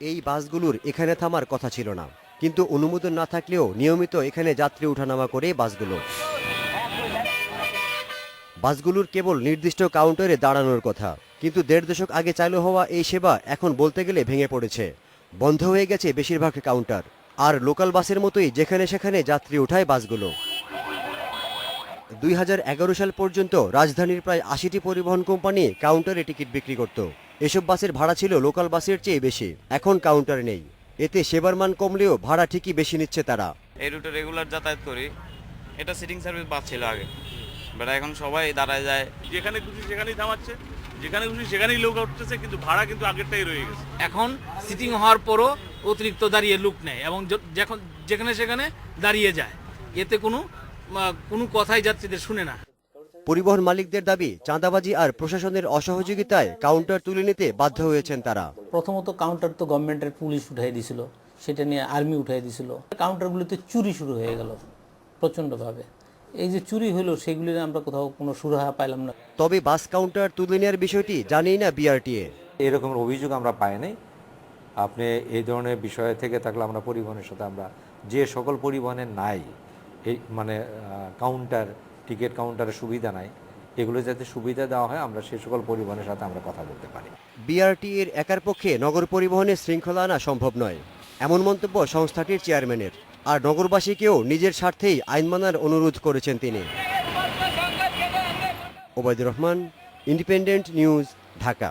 এই বাসগুলোর এখানে থামার কথা ছিল না, কিন্তু অনুমোদন না থাকলেও নিয়মিত এখানে যাত্রী ওঠানামা করে বাসগুলোর কেবল নির্দিষ্ট কাউন্টারে দাঁড়ানোর কথা, কিন্তু ১.৫ দশক আগে চালু হওয়া এই সেবা এখন বলতে গেলে ভেঙে পড়েছে। বন্ধ হয়ে গেছে বেশিরভাগ কাউন্টার, আর লোকাল বাসের মতোই যেখানে সেখানে যাত্রী ওঠায় বাসগুলো। ২০১১ সাল পর্যন্ত রাজধানীর প্রায় ৮০টি পরিবহন কোম্পানি কাউন্টারে টিকিট বিক্রি করত। এসব বাসের ভাড়া ছিল লোকাল বাসের চেয়ে বেশি। এখন কাউন্টার নেই, এতে সেবার মান কমলেও ভাড়া ঠিকই বেশি নিচ্ছে তারা। এই রুটে রেগুলার যাতায়াত করি, এটা সিটিং সার্ভিস বাস ছিল আগে, বাট এখন সবাই দাঁড়ায় যায়, যেখানে খুশি সেখানেই থামাচ্ছে, যেখানে খুশি সেখানেই লোক উঠতেছে, কিন্তু ভাড়া কিন্তু আগেরটাই রয়ে গেছে। এখন সিটিং হওয়ার পরও অতিরিক্ত দাঁড়িয়ে লোক নেয় এবং যেখানে সেখানে দাঁড়িয়ে যায়, এতে কোনো কথাই যাত্রীদের শুনে না। পরিবহন মালিকদের দাবি, চাঁদাবাজি আর প্রশাসনের অসহযোগিতায় কাউন্টার তুলে নিতে বাধ্য হয়েছেন তারা। প্রথমত কাউন্টার তো গভর্নমেন্টের পুলিশ উঠাই দিয়েছিল, সেটা নিয়ে আর্মি উঠাই দিয়েছিল। কাউন্টারগুলিতে চুরি শুরু হয়ে গেল প্রচণ্ডভাবে। এই যে চুরি হলো, সেগুলি আমরা কোথাও কোনো সুরাহা পাইলাম না। তবে বাস কাউন্টার তুলে নেওয়ার বিষয়টি জানেই না বিআরটিএ। এরকম অভিযোগ আমরা পাই নাই। আপনি এই ধরনের বিষয় থেকে থাকলে আমরা পরিবহনের সাথে আমরা যে সকল পরিবহনের নাই এই কাউন্টার, টিকিট কাউন্টারের সুবিধা নাই, এগুলো যাতে সুবিধা দেওয়া হয়, আমরা সেই সকল পরিবহনের সাথে আমরা কথা বলতে পারি। বিআরটিএর একার পক্ষে নগর পরিবহনের শৃঙ্খলা আনা সম্ভব নয়, এমন মন্তব্য সংস্থাটির চেয়ারম্যানের। আর নগরবাসীকেও নিজের স্বার্থেই আইন মানার অনুরোধ করেছেন তিনি। Obaidur Rahman, independent news, Dhaka.